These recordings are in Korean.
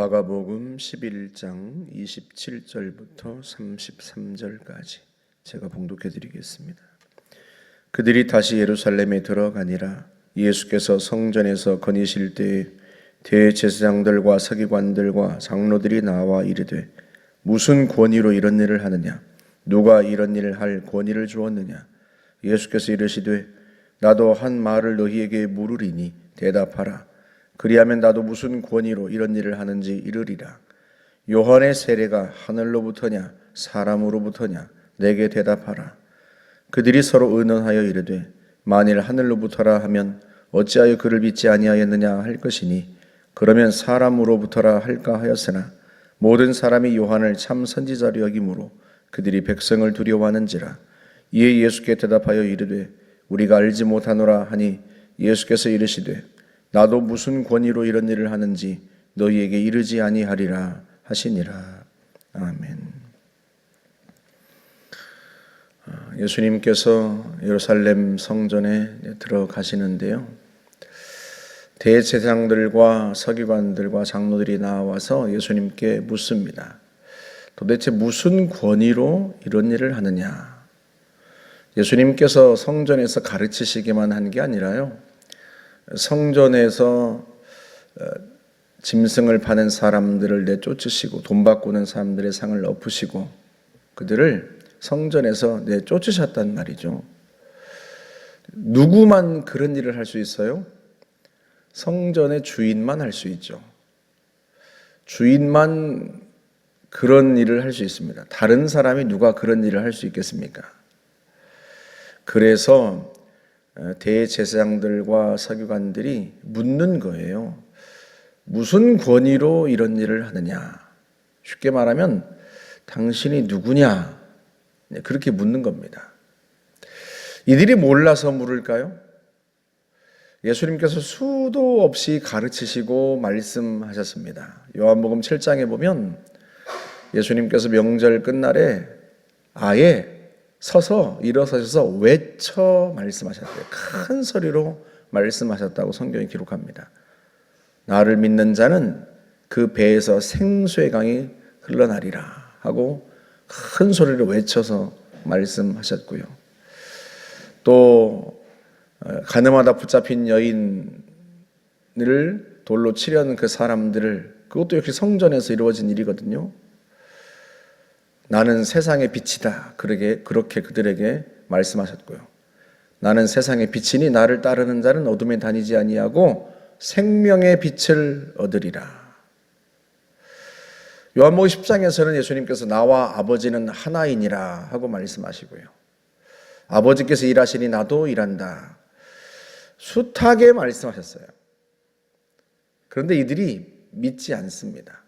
마가복음 11장 27절부터 33절까지 제가 봉독해 드리겠습니다. 그들이 다시 예루살렘에 들어가니라. 예수께서 성전에서 거니실 때에 대제사장들과 서기관들과 장로들이 나와 이르되 무슨 권위로 이런 일을 하느냐? 누가 이런 일을 할 권위를 주었느냐? 예수께서 이르시되 나도 한 말을 너희에게 물으리니 대답하라. 그리하면 나도 무슨 권위로 이런 일을 하는지 이르리라. 요한의 세례가 하늘로부터냐 사람으로부터냐? 내게 대답하라. 그들이 서로 의논하여 이르되 만일 하늘로부터라 하면 어찌하여 그를 믿지 아니하였느냐 할 것이니 그러면 사람으로부터라 할까 하였으나 모든 사람이 요한을 참 선지자로 여기므로 그들이 백성을 두려워하는지라. 이에 예수께 대답하여 이르되 우리가 알지 못하노라 하니 예수께서 이르시되 나도 무슨 권위로 이런 일을 하는지 너희에게 이르지 아니하리라 하시니라. 아멘. 예수님께서 예루살렘 성전에 들어가시는데요, 대제사장들과 서기관들과 장로들이 나와서 예수님께 묻습니다. 도대체 무슨 권위로 이런 일을 하느냐? 예수님께서 성전에서 가르치시기만 한 게 아니라요, 성전에서 짐승을 파는 사람들을 내쫓으시고 돈 바꾸는 사람들의 상을 엎으시고 그들을 성전에서 내쫓으셨단 말이죠. 누구만 그런 일을 할 수 있어요? 성전의 주인만 할 수 있죠. 주인만 그런 일을 할 수 있습니다. 다른 사람이 누가 그런 일을 할 수 있겠습니까? 그래서 대제사장들과 서기관들이 묻는 거예요. 무슨 권위로 이런 일을 하느냐? 쉽게 말하면 당신이 누구냐? 그렇게 묻는 겁니다. 이들이 몰라서 물을까요? 예수님께서 수도 없이 가르치시고 말씀하셨습니다. 요한복음 7장에 보면 예수님께서 명절 끝날에 아예 서서 일어서셔서 외쳐 말씀하셨대요. 큰 소리로 말씀하셨다고 성경이 기록합니다. 나를 믿는 자는 그 배에서 생수의 강이 흘러나리라 하고 큰 소리로 외쳐서 말씀하셨고요. 또 가늠하다 붙잡힌 여인을 돌로 치려는 그 사람들을, 그것도 역시 성전에서 이루어진 일이거든요. 나는 세상의 빛이다. 그렇게 그들에게 말씀하셨고요. 나는 세상의 빛이니 나를 따르는 자는 어둠에 다니지 아니하고 생명의 빛을 얻으리라. 요한복음 10장에서는 예수님께서 나와 아버지는 하나이니라 하고 말씀하시고요. 아버지께서 일하시니 나도 일한다. 숱하게 말씀하셨어요. 그런데 이들이 믿지 않습니다.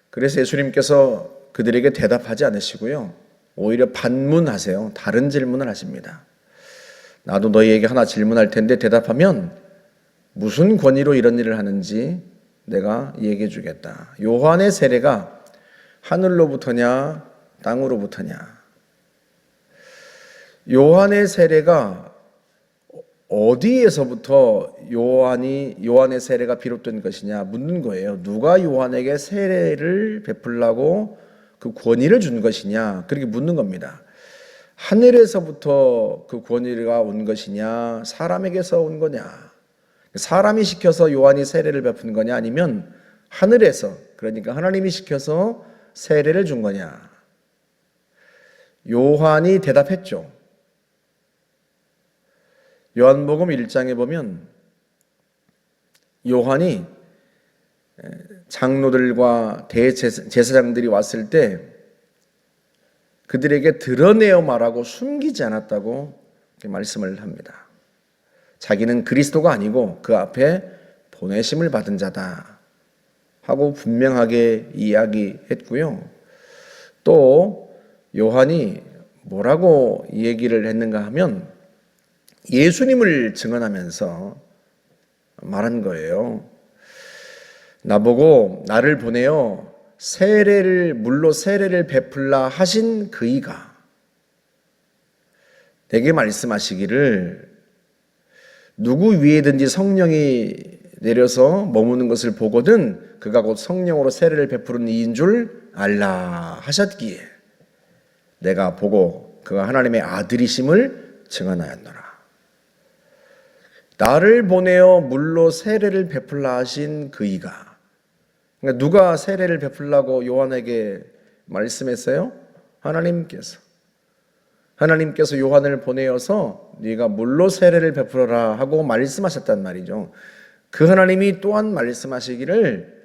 그래서 예수님께서 그들에게 대답하지 않으시고요, 오히려 반문하세요. 다른 질문을 하십니다. 나도 너희에게 하나 질문할 텐데 대답하면 무슨 권위로 이런 일을 하는지 내가 얘기해 주겠다. 요한의 세례가 하늘로부터냐 땅으로부터냐? 요한의 세례가 어디에서부터 요한의 세례가 비롯된 것이냐 묻는 거예요. 누가 요한에게 세례를 베풀라고 그 권위를 준 것이냐, 그렇게 묻는 겁니다. 하늘에서부터 그 권위가 온 것이냐, 사람에게서 온 거냐, 사람이 시켜서 요한이 세례를 베푼 거냐, 아니면 하늘에서, 그러니까 하나님이 시켜서 세례를 준 거냐. 요한이 대답했죠. 요한복음 1장에 보면 요한이 장로들과 대제사장들이 왔을 때 그들에게 드러내어 말하고 숨기지 않았다고 말씀을 합니다. 자기는 그리스도가 아니고 그 앞에 보내심을 받은 자다 하고 분명하게 이야기했고요. 또 요한이 뭐라고 얘기를 했는가 하면 예수님을 증언하면서 말한 거예요. 나보고 나를 보내어 물로 세례를 베풀라 하신 그이가 내게 말씀하시기를 누구 위에든지 성령이 내려서 머무는 것을 보거든 그가 곧 성령으로 세례를 베푸는 이인 줄 알라 하셨기에 내가 보고 그가 하나님의 아들이심을 증언하였노라. 나를 보내어 물로 세례를 베풀라 하신 그이가, 그러니까 누가 세례를 베풀라고 요한에게 말씀했어요? 하나님께서 요한을 보내어서 네가 물로 세례를 베풀어라 하고 말씀하셨단 말이죠. 그 하나님이 또한 말씀하시기를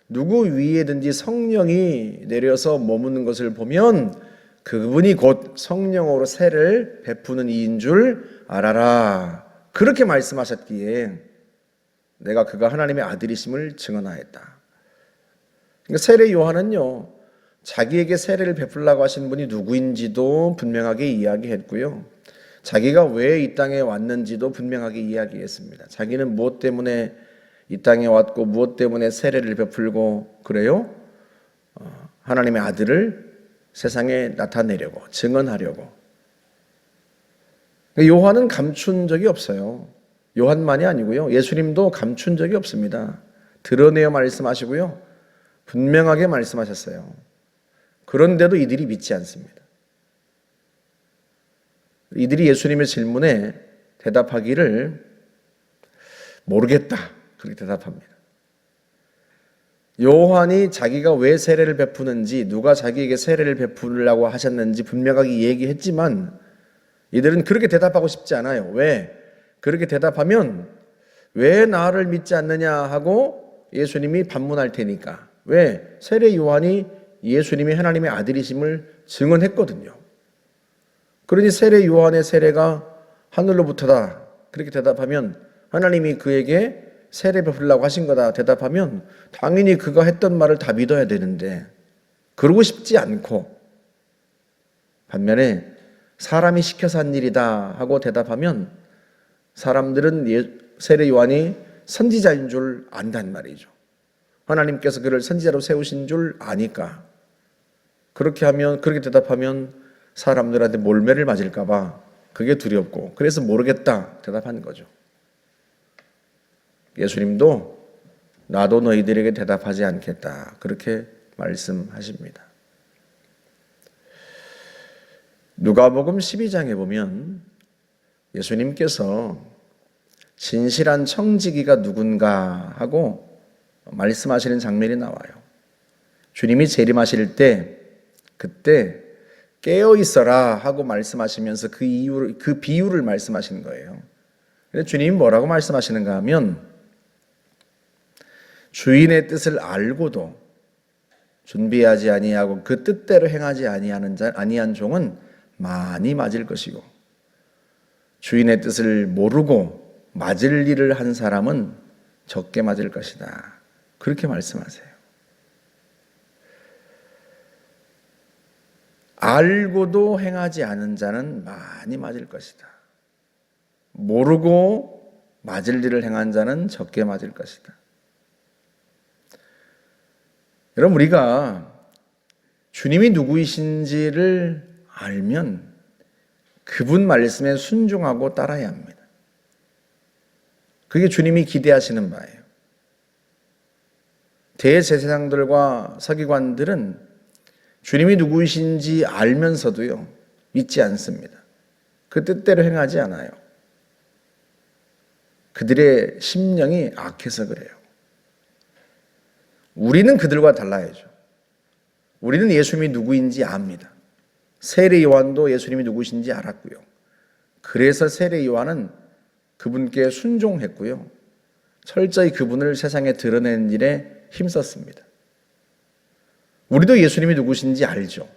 누구 위에든지 성령이 내려서 머무는 것을 보면 그분이 곧 성령으로 세례를 베푸는 이인 줄 알아라. 그렇게 말씀하셨기에 내가 그가 하나님의 아들이심을 증언하였다. 그러니까 세례 요한은요, 자기에게 세례를 베풀라고 하신 분이 누구인지도 분명하게 이야기했고요. 자기가 왜 이 땅에 왔는지도 분명하게 이야기했습니다. 자기는 무엇 때문에 이 땅에 왔고 무엇 때문에 세례를 베풀고 그래요? 하나님의 아들을 세상에 나타내려고, 증언하려고. 요한은 감춘 적이 없어요. 요한만이 아니고요. 예수님도 감춘 적이 없습니다. 드러내어 말씀하시고요. 분명하게 말씀하셨어요. 그런데도 이들이 믿지 않습니다. 이들이 예수님의 질문에 대답하기를 모르겠다. 그렇게 대답합니다. 요한이 자기가 왜 세례를 베푸는지, 누가 자기에게 세례를 베푸려고 하셨는지 분명하게 얘기했지만 이들은 그렇게 대답하고 싶지 않아요. 왜? 그렇게 대답하면 왜 나를 믿지 않느냐 하고 예수님이 반문할 테니까. 왜? 세례 요한이 예수님이 하나님의 아들이심을 증언했거든요. 그러니 세례 요한의 세례가 하늘로부터다. 그렇게 대답하면 하나님이 그에게 세례 베풀라고 하신 거다 대답하면 당연히 그가 했던 말을 다 믿어야 되는데 그러고 싶지 않고 반면에 사람이 시켜서 한 일이다 하고 대답하면 사람들은 세례 요한이 선지자인 줄 안단 말이죠. 하나님께서 그를 선지자로 세우신 줄 아니까. 그렇게 대답하면 사람들한테 몰매를 맞을까 봐 그게 두렵고 그래서 모르겠다 대답한 거죠. 예수님도 나도 너희들에게 대답하지 않겠다 그렇게 말씀하십니다. 누가복음 12장에 보면 예수님께서 진실한 청지기가 누군가 하고 말씀하시는 장면이 나와요. 주님이 재림하실 때 그때 깨어 있어라 하고 말씀하시면서 그 비유를 말씀하시는 거예요. 그래서 주님이 뭐라고 말씀하시는가 하면 주인의 뜻을 알고도 준비하지 아니하고 그 뜻대로 행하지 아니한 종은 많이 맞을 것이고 주인의 뜻을 모르고 맞을 일을 한 사람은 적게 맞을 것이다. 그렇게 말씀하세요. 알고도 행하지 않은 자는 많이 맞을 것이다. 모르고 맞을 일을 행한 자는 적게 맞을 것이다. 여러분, 우리가 주님이 누구이신지를 알면 그분 말씀에 순종하고 따라야 합니다. 그게 주님이 기대하시는 바예요. 대제사장들과 서기관들은 주님이 누구이신지 알면서도요, 믿지 않습니다. 그 뜻대로 행하지 않아요. 그들의 심령이 악해서 그래요. 우리는 그들과 달라야죠. 우리는 예수님이 누구인지 압니다. 세례 요한도 예수님이 누구신지 알았고요. 그래서 세례 요한은 그분께 순종했고요. 철저히 그분을 세상에 드러내는 일에 힘썼습니다. 우리도 예수님이 누구신지 알죠.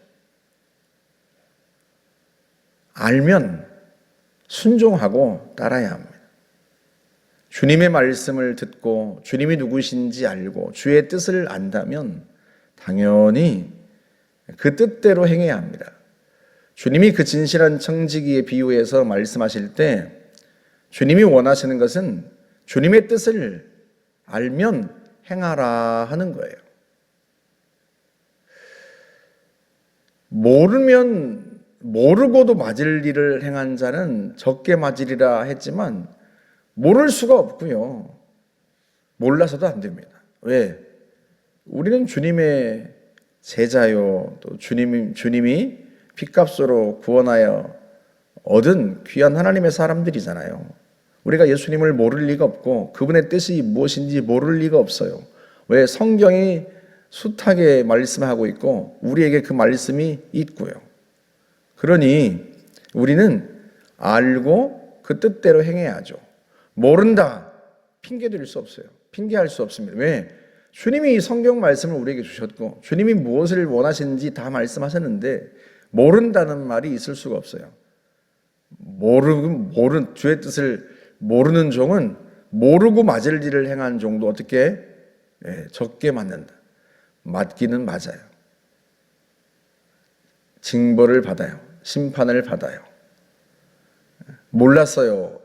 알면 순종하고 따라야 합니다. 주님의 말씀을 듣고 주님이 누구신지 알고 주의 뜻을 안다면 당연히 그 뜻대로 행해야 합니다. 주님이 그 진실한 청지기의 비유에서 말씀하실 때 주님이 원하시는 것은 주님의 뜻을 알면 행하라 하는 거예요. 모르고도 맞을 일을 행한 자는 적게 맞으리라 했지만 모를 수가 없고요. 몰라서도 안 됩니다. 왜? 우리는 주님의 제자요, 또 주님이 핏값으로 구원하여 얻은 귀한 하나님의 사람들이잖아요. 우리가 예수님을 모를 리가 없고 그분의 뜻이 무엇인지 모를 리가 없어요. 왜? 성경이 숱하게 말씀하고 있고 우리에게 그 말씀이 있고요. 그러니 우리는 알고 그 뜻대로 행해야죠. 모른다, 핑계댈 수 없어요. 핑계할 수 없습니다. 왜? 주님이 성경 말씀을 우리에게 주셨고 주님이 무엇을 원하시는지 다 말씀하셨는데 모른다는 말이 있을 수가 없어요. 주의 뜻을 모르는 종은 모르고 맞을 일을 행한 종도 어떻게 적게 맞는다. 맞기는 맞아요. 징벌을 받아요. 심판을 받아요. 몰랐어요.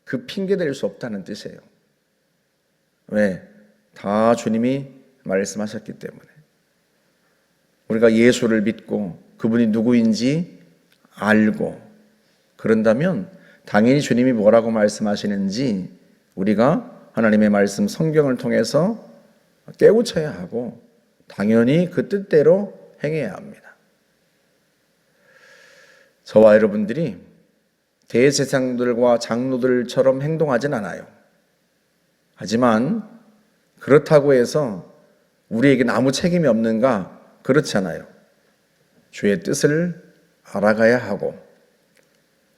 그 핑계댈 수 없다는 뜻이에요. 왜? 다 주님이 말씀하셨기 때문에. 우리가 예수를 믿고 그분이 누구인지 알고 그런다면 당연히 주님이 뭐라고 말씀하시는지 우리가 하나님의 말씀 성경을 통해서 깨우쳐야 하고 당연히 그 뜻대로 행해야 합니다. 저와 여러분들이 대제사장들과 장로들처럼 행동하진 않아요. 하지만 그렇다고 해서 우리에게는 아무 책임이 없는가? 그렇지 않아요. 주의 뜻을 알아가야 하고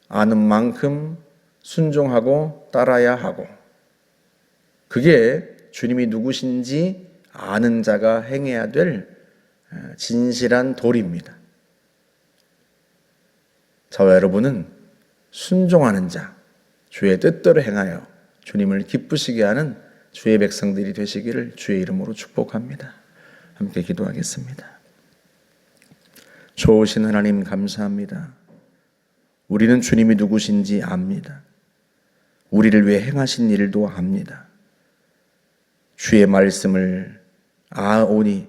아는 만큼 순종하고 따라야 하고 그게 주님이 누구신지 아는 자가 행해야 될 진실한 도리입니다. 저와 여러분은 순종하는 자, 주의 뜻대로 행하여 주님을 기쁘시게 하는 주의 백성들이 되시기를 주의 이름으로 축복합니다. 함께 기도하겠습니다. 좋으신 하나님 감사합니다. 우리는 주님이 누구신지 압니다. 우리를 위해 행하신 일도 압니다. 주의 말씀을 아오니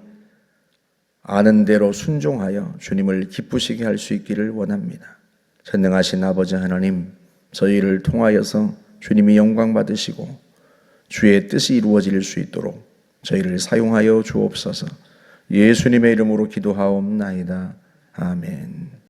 아는 대로 순종하여 주님을 기쁘시게 할 수 있기를 원합니다. 전능하신 아버지 하나님, 저희를 통하여서 주님이 영광 받으시고 주의 뜻이 이루어질 수 있도록 저희를 사용하여 주옵소서. 예수님의 이름으로 기도하옵나이다. 아멘.